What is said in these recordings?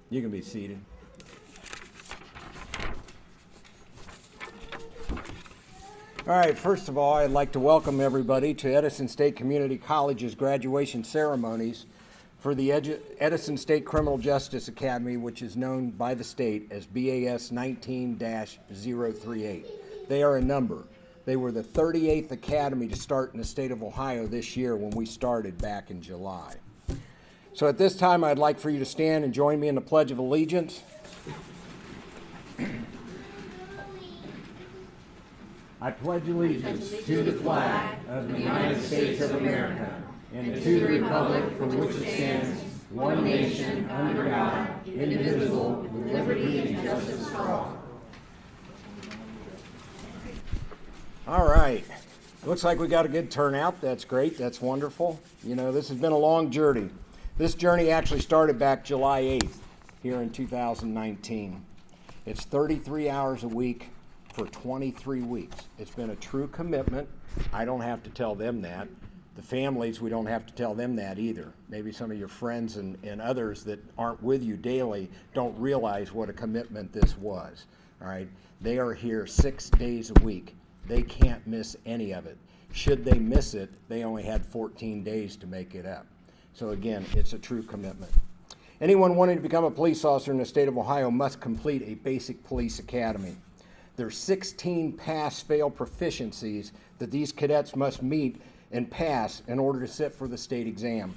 You can be seated. All right, first of all, I'd like to welcome everybody to Edison State Community College's graduation ceremonies for the Edison State Criminal Justice Academy, which is known by the state as BAS 19-038. They are a number. They were the 38th academy to start in the state of Ohio this year when we started back in July. So at this time, I'd like for you to stand and join me in the Pledge of Allegiance. I pledge allegiance to the flag of the United States of America and to the republic for which it stands, one nation, under God, indivisible, with liberty and justice for all. All right. Looks like we got a good turnout. That's great. That's wonderful. You know, this has been a long journey. This journey actually started back July 8th here in 2019. It's 33 hours a week for 23 weeks. It's been a true commitment. I don't have to tell them that. The families, we don't have to tell them that either. Maybe some of your friends and others that aren't with you daily don't realize what a commitment this was. All right? They are here 6 days a week. They can't miss any of it. Should they miss it, they only had 14 days to make it up. So again, it's a true commitment. Anyone wanting to become a police officer in the state of Ohio must complete a basic police academy. There's 16 pass-fail proficiencies that these cadets must meet and pass in order to sit for the state exam.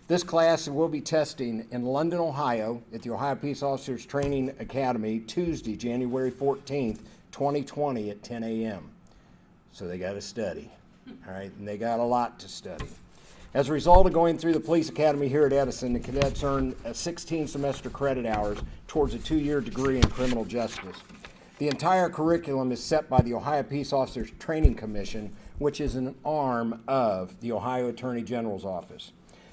This class will be testing in London, Ohio at the Ohio Peace Officers Training Academy Tuesday, January 14th, 2020 at 10 a.m. So they got to study, all right? And they got a lot to study. As a result of going through the police academy here at Edison, the cadets earn 16 semester credit hours towards a 2-year degree in criminal justice. The entire curriculum is set by the Ohio Peace Officers Training Commission, which is an arm of the Ohio Attorney General's office.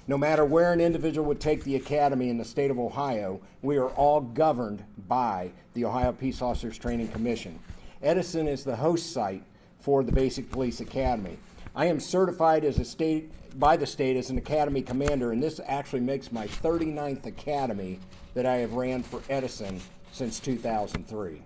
No matter where an individual would take the academy in the state of Ohio, we are all governed by the Ohio Peace Officers Training Commission. Edison is the host site for the Basic Police Academy. I am certified by the state as an academy commander, and this actually makes my 39th academy that I have ran for Edison since 2003.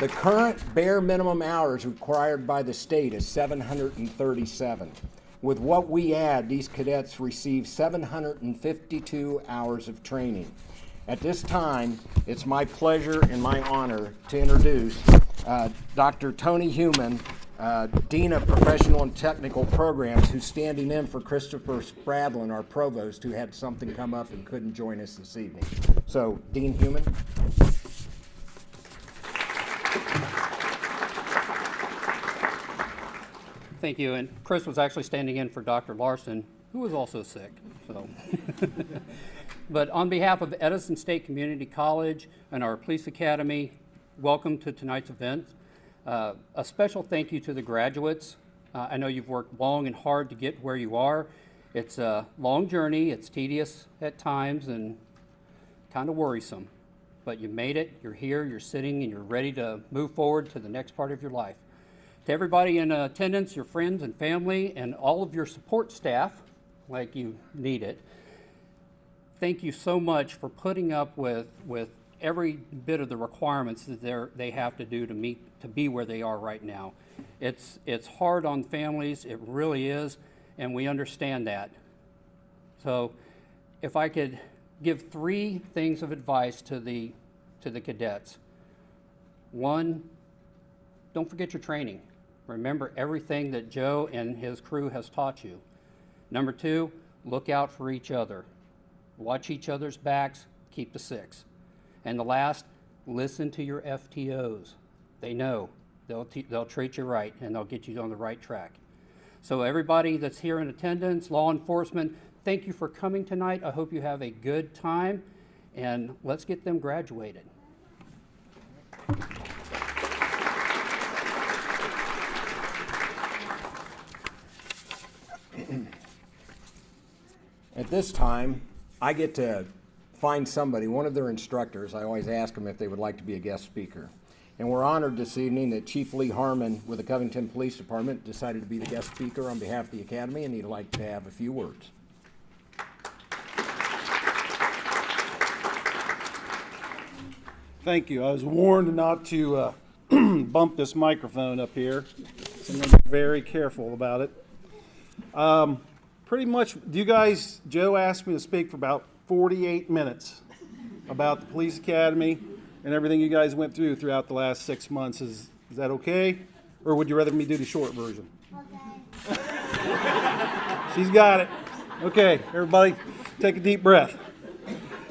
The current bare minimum hours required by the state is 737. With what we add, these cadets receive 752 hours of training. At this time, it's my pleasure and my honor to introduce Dr. Tony Human, Dean of Professional and Technical Programs, who's standing in for Christopher Spradlin, our provost, who had something come up and couldn't join us this evening. So, Dean Human. Thank you. And Chris was actually standing in for Dr. Larson, who was also sick. So, but on behalf of Edison State Community College and our Police Academy, welcome to tonight's event. A special thank you to the graduates. I know you've worked long and hard to get where you are. It's a long journey. It's tedious at times and kind of worrisome. But you made it. You're here. You're sitting, and you're ready to move forward to the next part of your life. To everybody in attendance, your friends and family, and all of your support staff, like you need it, thank you so much for putting up with every bit of the requirements that they have to do to be where they are right now. It's hard on families, it really is, and we understand that. So if I could give 3 things of advice to the cadets. 1, don't forget your training. Remember everything that Joe and his crew has taught you. Number 2, look out for each other. Watch each other's backs, keep the 6. And the last, listen to your FTOs. They know. They'll treat you right, and they'll get you on the right track. So everybody that's here in attendance, law enforcement, thank you for coming tonight. I hope you have a good time, and let's get them graduated. At this time, I get to find somebody, one of their instructors. I always ask them if they would like to be a guest speaker. And we're honored this evening that Chief Lee Harmon with the Covington Police Department decided to be the guest speaker on behalf of the Academy, and he'd like to have a few words. Thank you. I was warned not to bump this microphone up here, so I'm going to be very careful about it. Pretty much, Joe asked me to speak for about 48 minutes about the police academy and everything you guys went through throughout the last 6 months. Is that okay? Or would you rather me do the short version? Okay. She's got it. Okay, everybody, take a deep breath.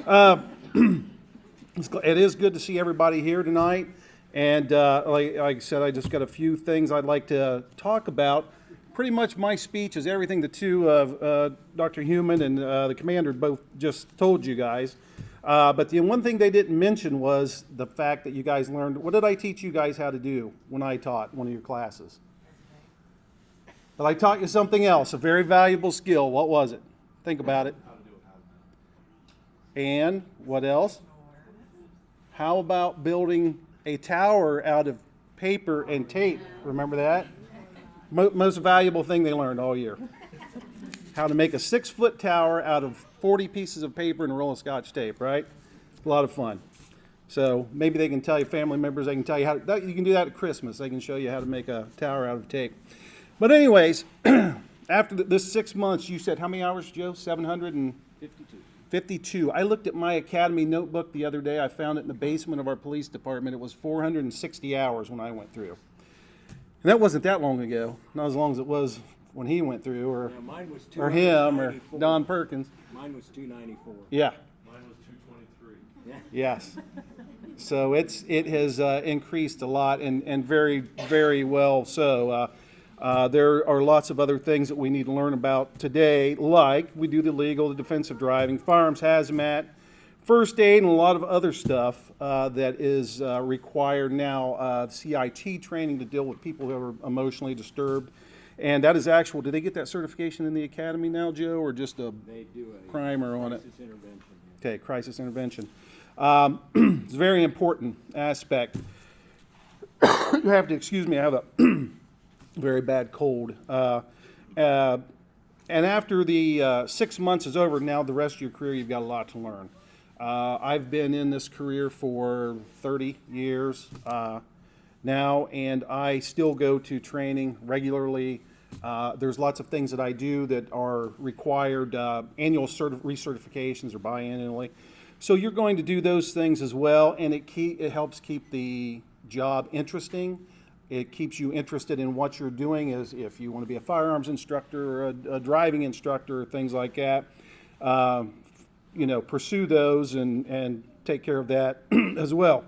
It is good to see everybody here tonight. And like I said, I just got a few things I'd like to talk about. Pretty much my speech is everything the two of Dr. Heumann and the commander both just told you guys. But the one thing they didn't mention was the fact that you guys learned. What did I teach you guys how to do when I taught one of your classes? But I taught you something else, a very valuable skill. What was it? Think about it. And what else? How about building a tower out of paper and tape? Remember that? Most valuable thing they learned all year. How to make a 6-foot tower out of 40 pieces of paper and a roll of Scotch tape, right? A lot of fun. So maybe they can tell you, family members, they can tell you how to, you can do that at Christmas. They can show you how to make a tower out of tape. But anyways, after this 6 months, you said how many hours, Joe? 752. I looked at my academy notebook the other day. I found it in the basement of our police department. It was 460 hours when I went through. And that wasn't that long ago. Not as long as it was when he went through, or him, or Don Perkins. Mine was 294. Yeah. Mine was 223. Yes. So it has increased a lot, and very, very well so. There are lots of other things that we need to learn about today, like we do the legal, the defensive driving, firearms, hazmat, first aid, and a lot of other stuff that is required now. CIT training to deal with people who are emotionally disturbed. And that is actual. Do they get that certification in the academy now, Joe, or just a primer on it? Crisis intervention. Okay, crisis intervention. It's a very important aspect. You have to excuse me. I have a very bad cold. And after the 6 months is over, now the rest of your career, you've got a lot to learn. I've been in this career for 30 years now, and I still go to training regularly. There's lots of things that I do that are required annual recertifications or biannually. So you're going to do those things as well, and it helps keep the job interesting. It keeps you interested in what you're doing, as if you want to be a firearms instructor or a driving instructor or things like that. Pursue those and take care of that as well.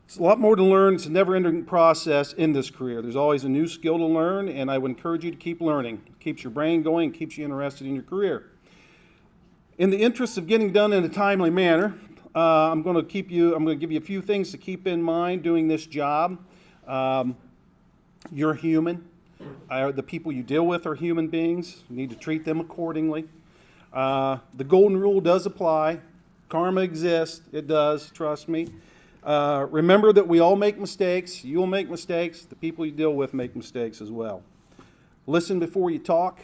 It's a lot more to learn. It's a never-ending process in this career. There's always a new skill to learn, and I would encourage you to keep learning. It keeps your brain going, and keeps you interested in your career. In the interest of getting done in a timely manner, I'm going to give you a few things to keep in mind doing this job. You're human. The people you deal with are human beings. You need to treat them accordingly. The golden rule does apply. Karma exists. It does. Trust me. Remember that we all make mistakes. You will make mistakes. The people you deal with make mistakes as well. Listen before you talk.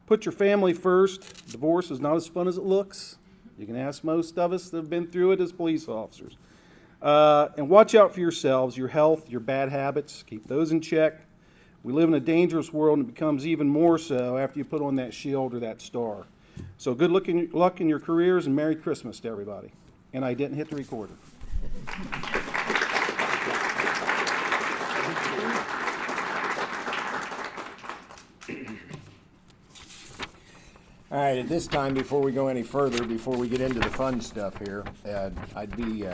Put your family first. Divorce is not as fun as it looks. You can ask most of us that have been through it as police officers. And watch out for yourselves, your health, your bad habits. Keep those in check. We live in a dangerous world, and it becomes even more so after you put on that shield or that star. So good luck in your careers, and Merry Christmas to everybody. And I didn't hit the recorder. All right, at this time, before we go any further, before we get into the fun stuff here, I'd be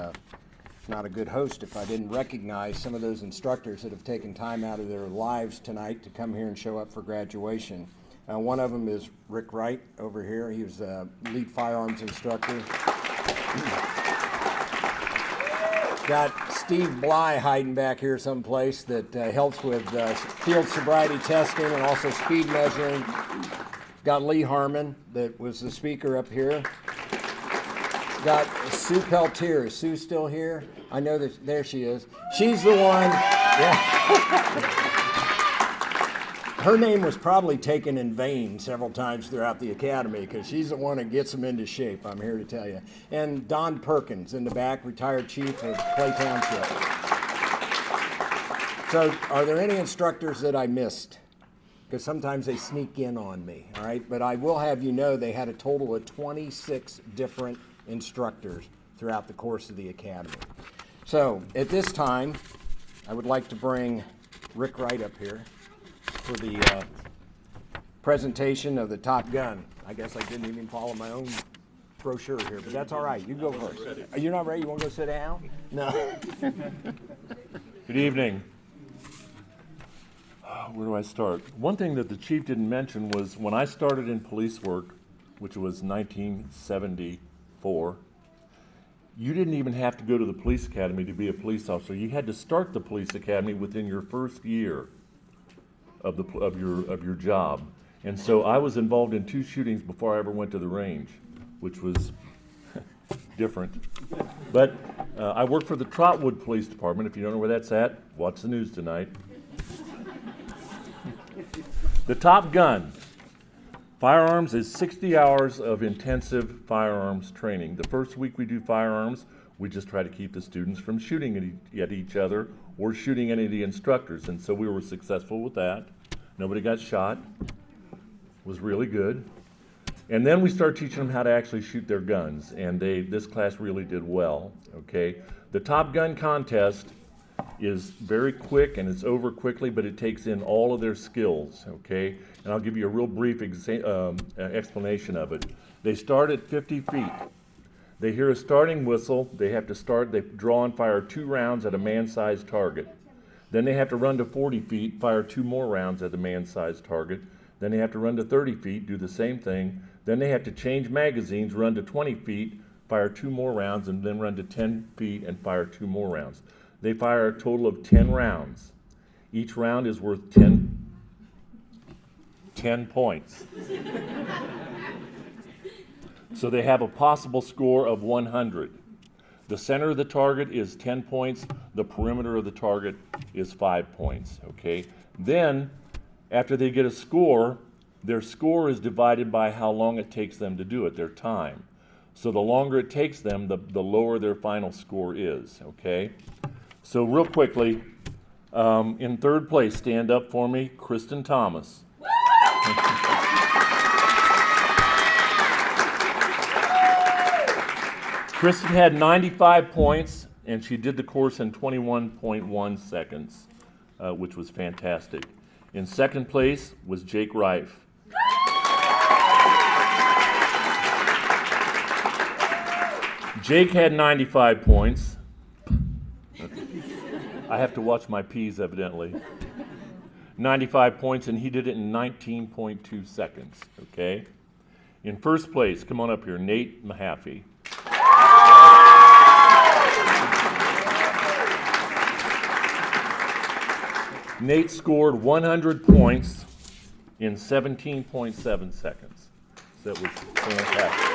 not a good host if I didn't recognize some of those instructors that have taken time out of their lives tonight to come here and show up for graduation. One of them is Rick Wright over here. He was a lead firearms instructor. Got Steve Bly hiding back here someplace that helps with field sobriety testing and also speed measuring. Got Lee Harmon that was the speaker up here. got Sue Peltier. Is Sue still here? I know that, there she is. She's the one, yeah. Her name was probably taken in vain several times throughout the academy because she's the one that gets them into shape, I'm here to tell you. And Don Perkins in the back, retired chief of Clay Township. So are there any instructors that I missed? Because sometimes they sneak in on me, all right? But I will have you know they had a total of 26 different instructors throughout the course of the academy. So at this time, I would like to bring Rick Wright up here for the presentation of the Top Gun. I guess I didn't even follow my own brochure here, but that's all right. You go first. You're not ready? You want to go sit down? No. Good evening. Where do I start? One thing that the chief didn't mention was when I started in police work, which was 1974, you didn't even have to go to the police academy to be a police officer. You had to start the police academy within your first year of your job. And so I was involved in 2 shootings before I ever went to the range, which was different. But I worked for the Trotwood Police Department. If you don't know where that's at, watch the news tonight. The Top Gun. Firearms is 60 hours of intensive firearms training. The first week we do firearms, we just try to keep the students from shooting at each other or shooting any of the instructors. And so we were successful with that. Nobody got shot. It was really good. And then we started teaching them how to actually shoot their guns. And this class really did well, okay? The Top Gun contest is very quick and it's over quickly, but it takes in all of their skills, okay? And I'll give you a real brief explanation of it. They start at 50 feet. They hear a starting whistle. They have to start, they draw and fire 2 rounds at a man-sized target. Then they have to run to 40 feet, fire 2 more rounds at the man-sized target. Then they have to run to 30 feet, do the same thing. Then they have to change magazines, run to 20 feet, fire 2 more rounds, and then run to 10 feet and fire 2 more rounds. They fire a total of 10 rounds. Each round is worth 10 points. So they have a possible score of 100. The center of the target is 10 points. The perimeter of the target is 5 points, okay? Then, after they get a score, their score is divided by how long it takes them to do it, their time. So the longer it takes them, the lower their final score is, okay? So real quickly, in 3rd place, stand up for me, Kristen Thomas. Kristen had 95 points, and she did the course in 21.1 seconds, which was fantastic. In 2nd place was Jake Reif. Jake had 95 points. I have to watch my P's, evidently. 95 points, and he did it in 19.2 seconds, okay? In 1st place, come on up here, Nate Mahaffey. Nate scored 100 points in 17.7 seconds. So that was fantastic.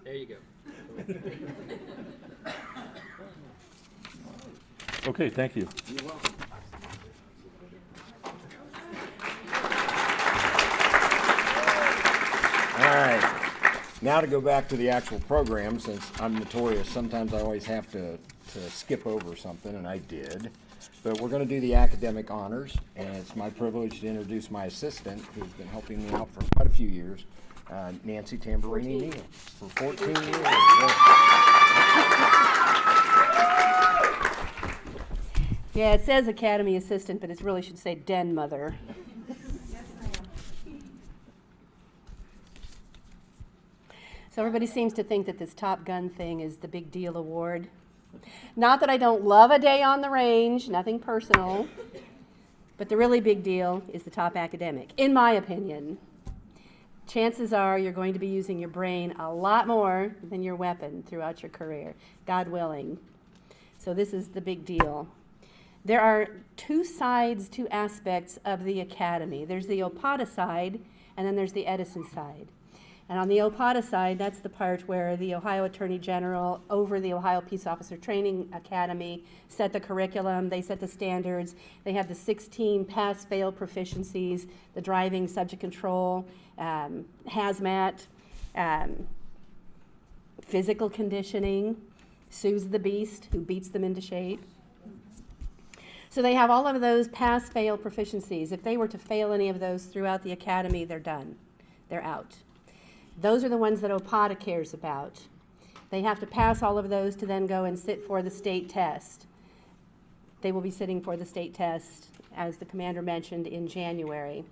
There you go. Okay, thank you. You're welcome. All right. Now to go back to the actual program, since I'm notorious, sometimes I always have to skip over something, and I did. But we're going to do the academic honors, and it's my privilege to introduce my assistant, who's been helping me out for quite a few years, Nancy Tamburini Neal, for 14 years. Yeah, it says Academy Assistant, but it really should say Den Mother. So everybody seems to think that this Top Gun thing is the big deal award. Not that I don't love a day on the range, nothing personal, but the really big deal is the top academic, in my opinion. Chances are you're going to be using your brain a lot more than your weapon throughout your career, God willing. So this is the big deal. There are two sides, two aspects of the academy. There's the OPATA side, and then there's the Edison side. And on the OPATA side, that's the part where the Ohio Attorney General over the Ohio Peace Officer Training Academy set the curriculum, they set the standards, they have the 16 pass-fail proficiencies, the driving, subject control, hazmat, physical conditioning, Sue's the beast who beats them into shape. So they have all of those pass-fail proficiencies. If they were to fail any of those throughout the academy, they're done. They're out. Those are the ones that OPATA cares about. They have to pass all of those to then go and sit for the state test. They will be sitting for the state test, as the commander mentioned, in January.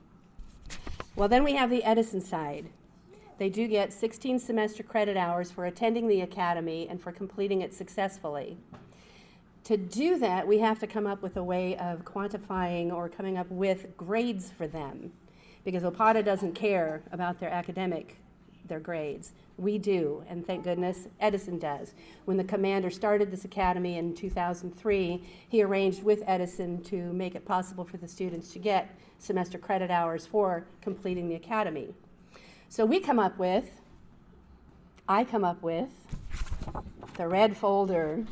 Well, then we have the Edison side. They do get 16 semester credit hours for attending the academy and for completing it successfully. To do that, we have to come up with a way of quantifying or coming up with grades for them, because OPATA doesn't care about their grades. We do, and thank goodness Edison does. When the commander started this academy in 2003, he arranged with Edison to make it possible for the students to get semester credit hours for completing the academy. So I come up with the red folder.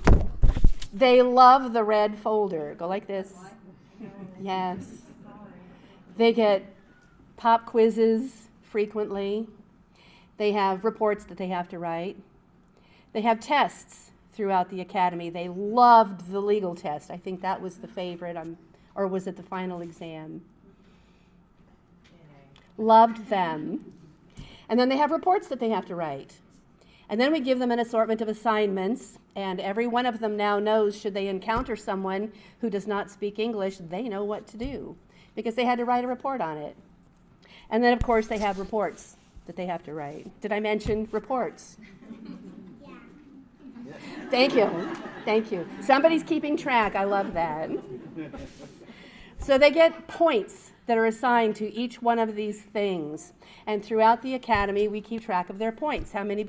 They love the red folder. Go like this. Yes. They get pop quizzes frequently. They have reports that they have to write. They have tests throughout the academy. They loved the legal test. I think that was the favorite, or was it the final exam? Loved them. And then they have reports that they have to write. And then we give them an assortment of assignments, and every one of them now knows, should they encounter someone who does not speak English, they know what to do, because they had to write a report on it. And then, of course, they have reports that they have to write. Did I mention reports? Yeah. Thank you. Thank you. Somebody's keeping track. I love that. So they get points that are assigned to each one of these things. And throughout the academy, we keep track of their points, how many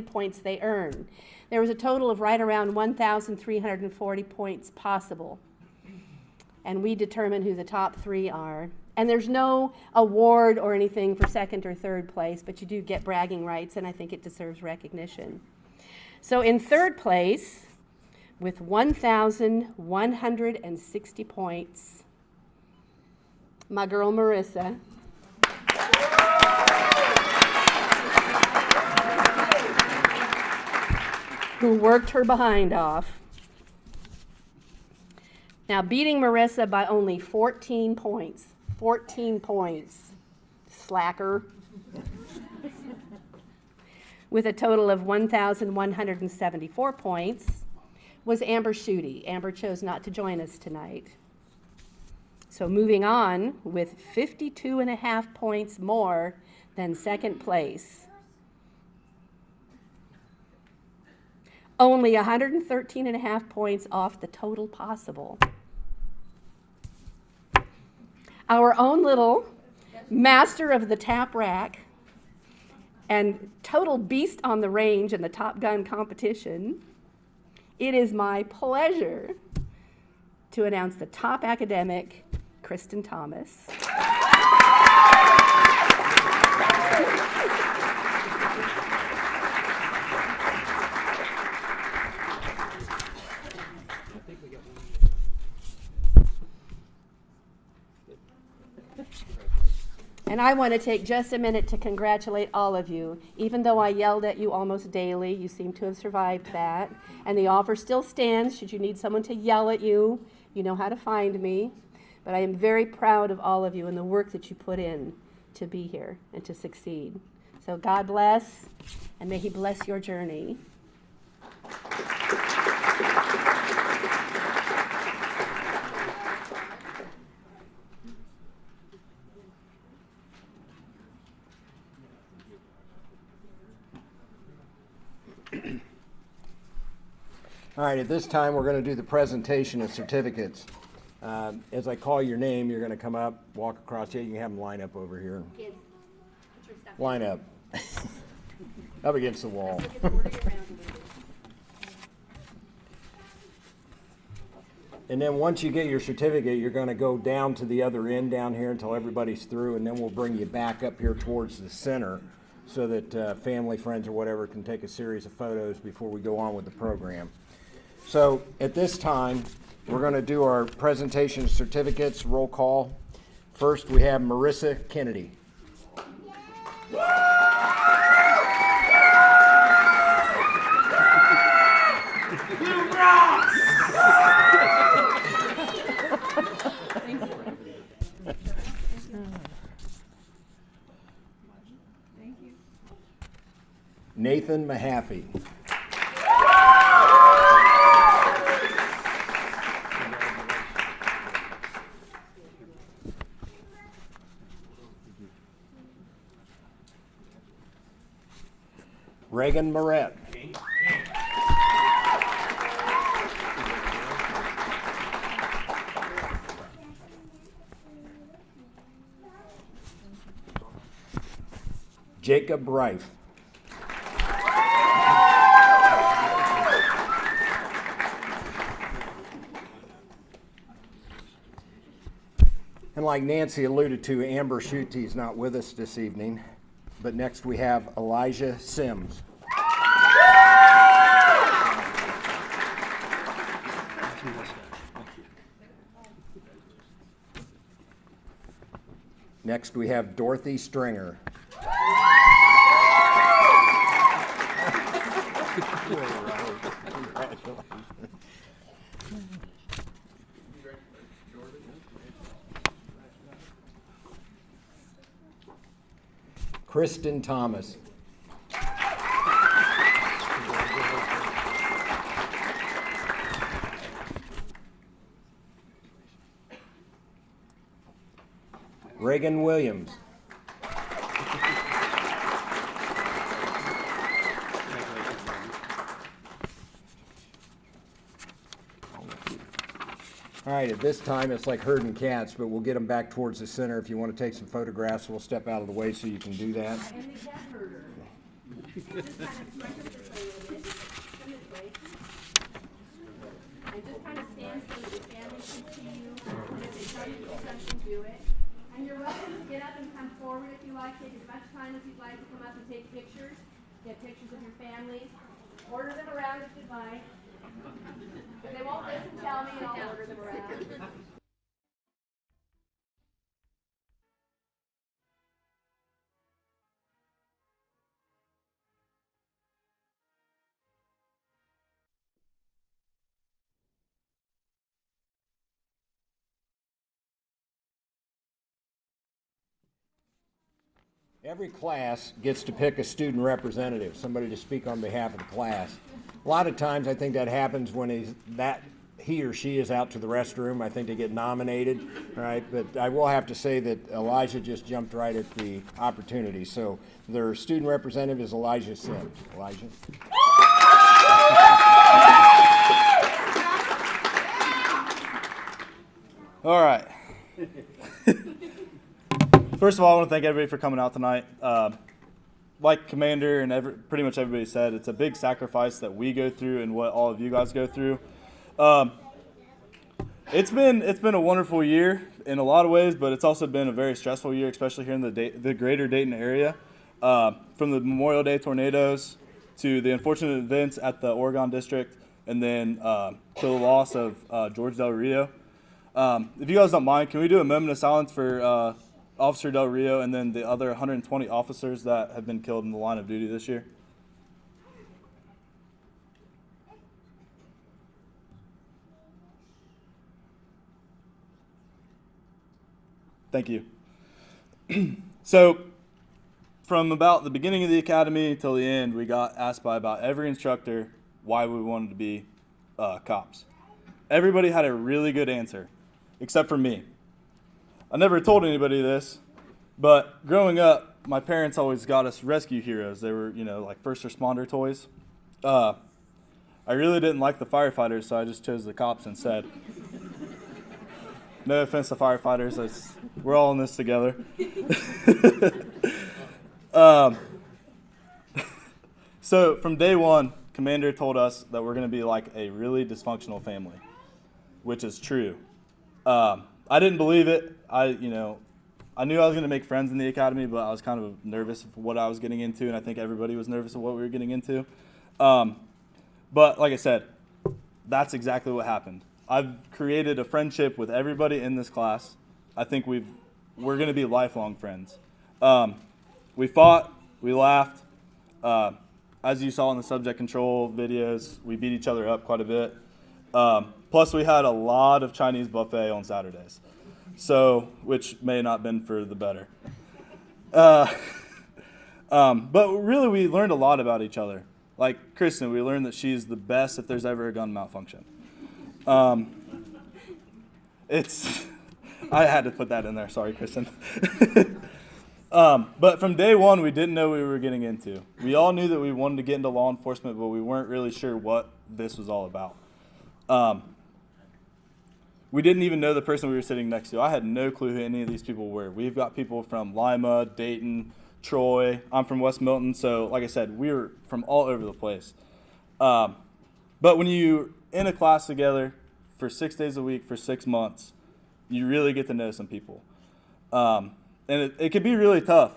points they earn. There was a total of right around 1,340 points possible. And we determine who the top 3 are. And there's no award or anything for second or third place, but you do get bragging rights, and I think it deserves recognition. So in third place, with 1,160 points, my girl Marissa. Who worked her behind off. Now, beating Marissa by only 14 points. 14 points. Slacker. With a total of 1,174 points was Amber Schutte. Amber chose not to join us tonight. So moving on with 52.5 points more than second place. Only 113.5 points off the total possible. Our own little master of the tap rack and total beast on the range in the Top Gun competition, it is my pleasure to announce the top academic, Kristen Thomas. And I want to take just a minute to congratulate all of you. Even though I yelled at you almost daily, you seem to have survived that. And the offer still stands. Should you need someone to yell at you, you know how to find me. But I am very proud of all of you and the work that you put in to be here and to succeed. So God bless, and may He bless your journey. All right, at this time, we're going to do the presentation of certificates. As I call your name, you're going to come up, walk across here. You can have them line up over here. Kids, put your stuff Line up. Up against the wall. And then once you get your certificate, you're going to go down to the other end down here until everybody's through, and then we'll bring you back up here towards the center so that family, friends, or whatever can take a series of photos before we go on with the program. So at this time, we're going to do our presentation of certificates, roll call. First, we have Marissa Kennedy. Nathan Mahaffey. Reagan Moret. Jacob Reif. And like Nancy alluded to, Amber Schutte is not with us this evening, but next we have Elijah Sims. Next we have Dorothy Stringer. Kristen Thomas. Reagan Williams. All right, at this time it's like herding cats, but we'll get them back towards the center. If you want to take some photographs, we'll step out of the way so you can do that. And the cat herder. Just kind of scrunch up this way a little bit. Come this way. And just kind of stand so that your family can see you. And if they tell you to do something, do it. And you're welcome to get up and come forward if you like. Take as much time as you'd like to come up and take pictures. Get pictures of your family. Order them around if you'd like. If they won't listen, tell me and I'll order them around. Every class gets to pick a student representative, somebody to speak on behalf of the class. A lot of times I think that happens when he or she is out to the restroom. I think they get nominated, right? But I will have to say that Elijah just jumped right at the opportunity. So their student representative is Elijah Sims. Elijah. All right. First of all, I want to thank everybody for coming out tonight. Like Commander and pretty much everybody said, it's a big sacrifice that we go through and what all of you guys go through. It's been a wonderful year in a lot of ways, but it's also been a very stressful year, especially here in the greater Dayton area. From the Memorial Day tornadoes to the unfortunate events at the Oregon District, and then to the loss of George Del Rio. If you guys don't mind, can we do a moment of silence for Officer Del Rio and then the other 120 officers that have been killed in the line of duty this year? Thank you. So, from about the beginning of the academy till the end, we got asked by about every instructor why we wanted to be cops. Everybody had a really good answer, except for me. I never told anybody this, but growing up, my parents always got us rescue heroes. They were, like first responder toys. I really didn't like the firefighters, so I just chose the cops instead. No offense to firefighters, we're all in this together. So from day one, Commander told us that we're going to be like a really dysfunctional family. which is true. I didn't believe it. I knew I was going to make friends in the academy, but I was kind of nervous of what I was getting into, and I think everybody was nervous of what we were getting into. But like I said, that's exactly what happened. I've created a friendship with everybody in this class. I think we're going to be lifelong friends. We fought, we laughed. As you saw in the subject control videos, we beat each other up quite a bit. Plus, we had a lot of Chinese buffet on Saturdays, which may not have been for the better. But really, we learned a lot about each other. Like Kristen, we learned that she's the best if there's ever a gun malfunction. I had to put that in there. Sorry, Kristen. But from day one, we didn't know what we were getting into. We all knew that we wanted to get into law enforcement, but we weren't really sure what this was all about. We didn't even know the person we were sitting next to. I had no clue who any of these people were. We've got people from Lima, Dayton, Troy. I'm from West Milton. So like I said, we were from all over the place. But when you're in a class together for 6 days a week for 6 months, you really get to know some people. And it could be really tough.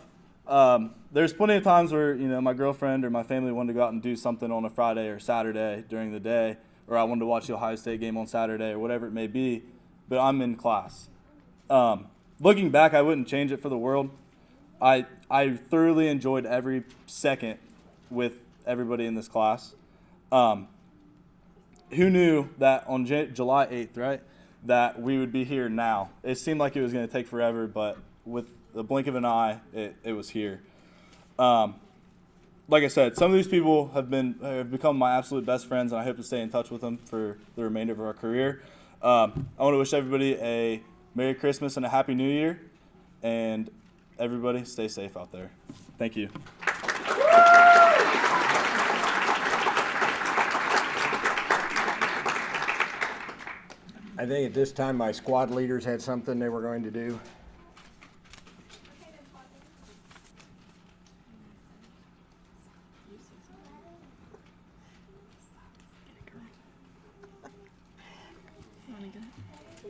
There's plenty of times where, my girlfriend or my family wanted to go out and do something on a Friday or Saturday during the day, or I wanted to watch the Ohio State game on Saturday or whatever it may be, but I'm in class. Looking back, I wouldn't change it for the world. I thoroughly enjoyed every second with everybody in this class. Who knew that on July 8th, right, that we would be here now? It seemed like it was going to take forever, but with the blink of an eye, it was here. Like I said, some of these people have become my absolute best friends, and I hope to stay in touch with them for the remainder of our career. I want to wish everybody a Merry Christmas and a Happy New Year, and everybody stay safe out there. Thank you. I think at this time my squad leaders had something they were going to do.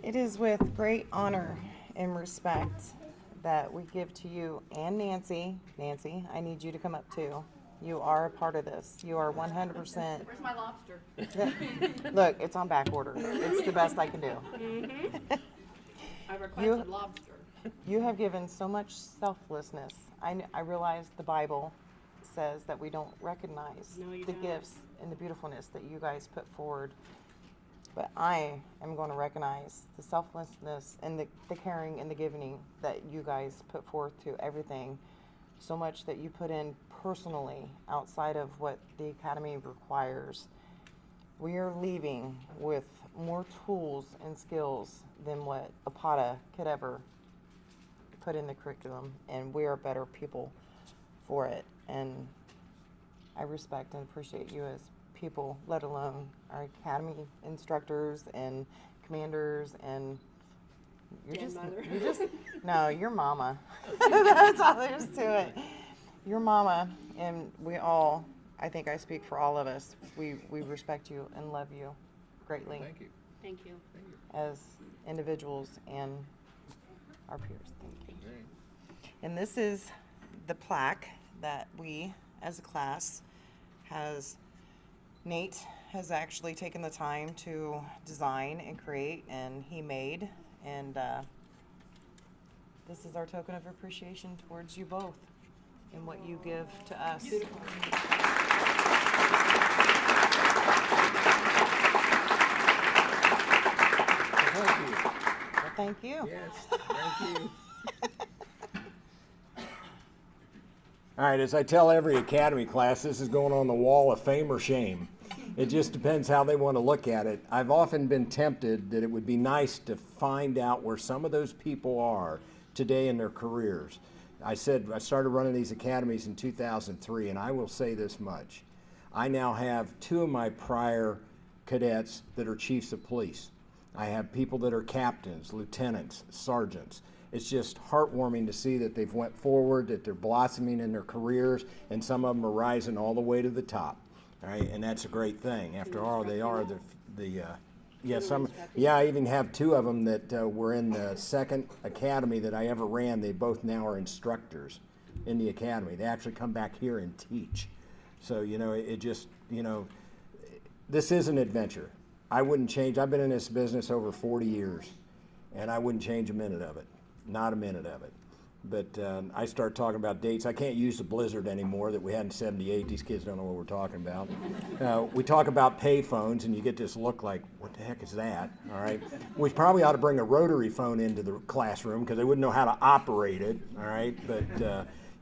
It is with great honor and respect that we give to you and Nancy. Nancy, I need you to come up too. You are a part of this. You are 100%. Where's my lobster? Look, it's on back order. It's the best I can do. I requested lobster. You have given so much selflessness. I realize the Bible says that we don't recognize the gifts and the beautifulness that you guys put forward. But I am going to recognize the selflessness and the caring and the giving that you guys put forth to everything. So much that you put in personally outside of what the academy requires. We are leaving with more tools and skills than what APATA could ever put in the curriculum, and we are better people for it. And I respect and appreciate you as people, let alone our academy instructors and commanders, and you're no, your mama. That's all there is to it. Your mama, and we all, I think I speak for all of us, we respect you and love you greatly. Thank you. Thank you. As individuals and our peers. Thank you. And this is the plaque that we, as a class, Nate has actually taken the time to design and create, and he made, and this is our token of appreciation towards you both and what you give to us. Beautiful. Thank you. Well, thank you. Yes, thank you. All right, as I tell every academy class, this is going on the wall of fame or shame. It just depends how they want to look at it. I've often been tempted that it would be nice to find out where some of those people are today in their careers. I said I started running these academies in 2003, and I will say this much. I now have 2 of my prior cadets that are chiefs of police. I have people that are captains, lieutenants, sergeants. It's just heartwarming to see that they've went forward, that they're blossoming in their careers, and some of them are rising all the way to the top. All right, and that's a great thing. After all, they are the Yeah, Tutoring some. instructors. Yeah, I even have two of them that were in the second academy that I ever ran. They both now are instructors in the academy. They actually come back here and teach. So it just this is an adventure. I wouldn't change. I've been in this business over 40 years, and I wouldn't change a minute of it. Not a minute of it. But I start talking about dates. I can't use the blizzard anymore that we had in '78. These kids don't know what we're talking about. We talk about pay phones, and you get this look like, what the heck is that? All right. We probably ought to bring a rotary phone into the classroom because they wouldn't know how to operate it. All right. But,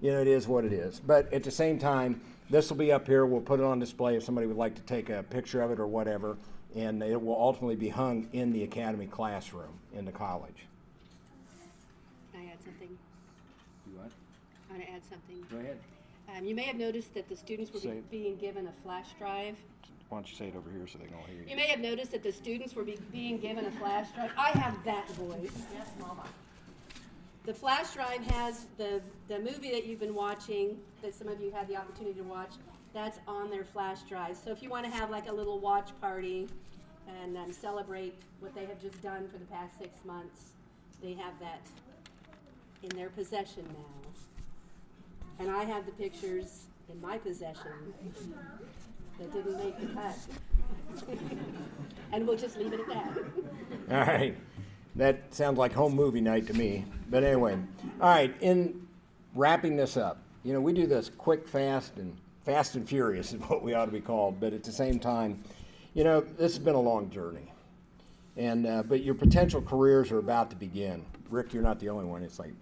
it is what it is. But at the same time, this will be up here. We'll put it on display if somebody would like to take a picture of it or whatever. And it will ultimately be hung in the academy classroom in the college. Can I add something? You what? I want to add something. Go ahead. You may have noticed that the students were Say- being given a flash drive. Why don't you say it over here so they can all hear you? You may have noticed that the students were being given a flash drive. I have that voice. Yes, Mama. The flash drive has the movie that you've been watching, that some of you had the opportunity to watch, that's on their flash drive. So if you want to have like a little watch party and celebrate what they have just done for the past 6 months, they have that in their possession now. And I have the pictures in my possession that didn't make the cut. And we'll just leave it at that. All right. That sounds like home movie night to me. But anyway, all right, in wrapping this up, we do this quick, fast and furious is what we ought to be called. But at the same time, this has been a long journey. And but your potential careers are about to begin. Rick, you're not the only one. It's like,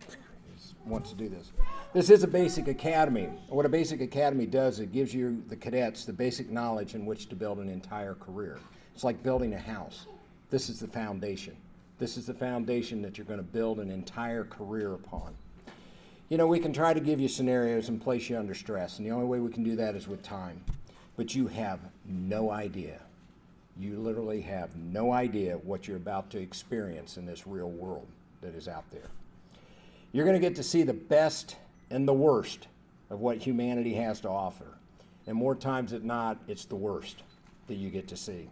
wants to do this. This is a basic academy. What a basic academy does, it gives you, the cadets, the basic knowledge in which to build an entire career. It's like building a house. This is the foundation. This is the foundation that you're going to build an entire career upon. We can try to give you scenarios and place you under stress, and the only way we can do that is with time. But you have no idea. You literally have no idea what you're about to experience in this real world that is out there. You're going to get to see the best and the worst of what humanity has to offer. And more times than not, it's the worst that you get to see.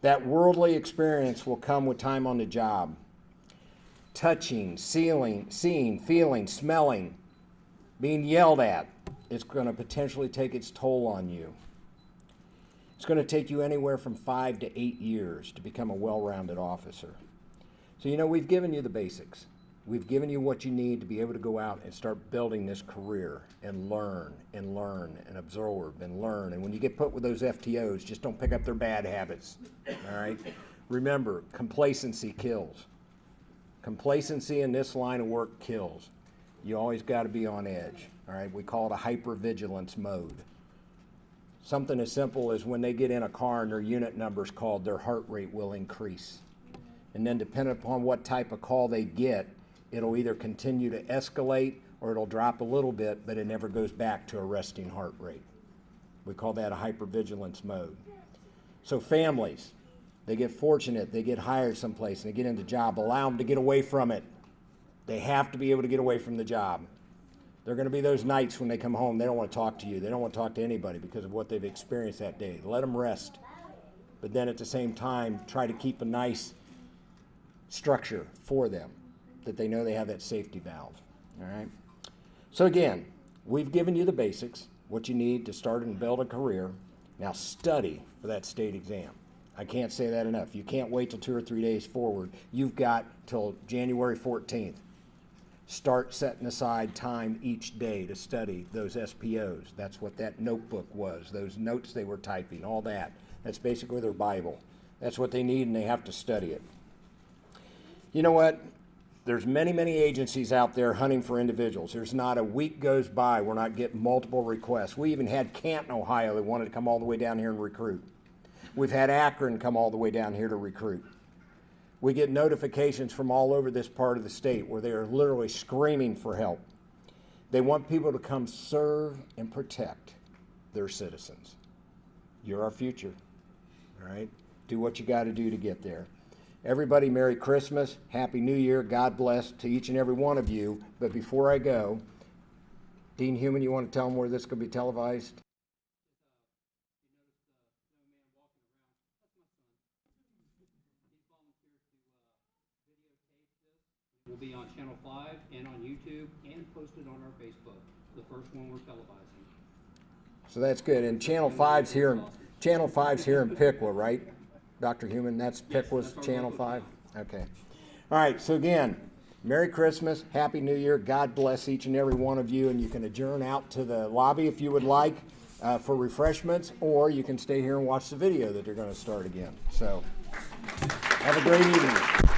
That worldly experience will come with time on the job. Touching, seeing, feeling, smelling, being yelled at. It's going to potentially take its toll on you. It's going to take you anywhere from 5 to 8 years to become a well-rounded officer. So, we've given you the basics. We've given you what you need to be able to go out and start building this career and learn and absorb and learn. And when you get put with those FTOs, just don't pick up their bad habits, all right? Remember, complacency kills. Complacency in this line of work kills. You always got to be on edge, all right? We call it a hypervigilance mode. Something as simple as when they get in a car and their unit number is called, their heart rate will increase. And then depending upon what type of call they get, it'll either continue to escalate or it'll drop a little bit, but it never goes back to a resting heart rate. We call that a hypervigilance mode. So families, they get fortunate, they get hired someplace, and they get into a job, allow them to get away from it. They have to be able to get away from the job. There are going to be those nights when they come home, they don't want to talk to you. They don't want to talk to anybody because of what they've experienced that day. Let them rest. But then at the same time, try to keep a nice structure for them, that they know they have that safety valve, all right? So again, we've given you the basics, what you need to start and build a career. Now study for that state exam. I can't say that enough. You can't wait till 2 or 3 days forward. You've got till January 14th. Start setting aside time each day to study those SPOs. That's what that notebook was, those notes they were typing, all that. That's basically their Bible. That's what they need, and they have to study it. You know what? There's many, many agencies out there hunting for individuals. There's not a week goes by we're not getting multiple requests. We even had Canton, Ohio, that wanted to come all the way down here and recruit. We've had Akron come all the way down here to recruit. We get notifications from all over this part of the state where they are literally screaming for help. They want people to come serve and protect their citizens. You're our future, all right? Do what you got to do to get there. Everybody, Merry Christmas, Happy New Year, God bless to each and every one of you. But before I go, Dean Heumann, you want to tell them where this could be televised? will be on Channel 5 and on YouTube and posted on our Facebook. The first one we're televising. So that's good. And Channel 5's here in Piqua, right? Dr. Human, that's Piqua's that's our Channel local 5? Okay. All right, so again, Merry Christmas, Happy New Year. God bless each and every one of you, and you can adjourn out to the lobby if you would like for refreshments, or you can stay here and watch the video that they're going to start again. So have a great evening.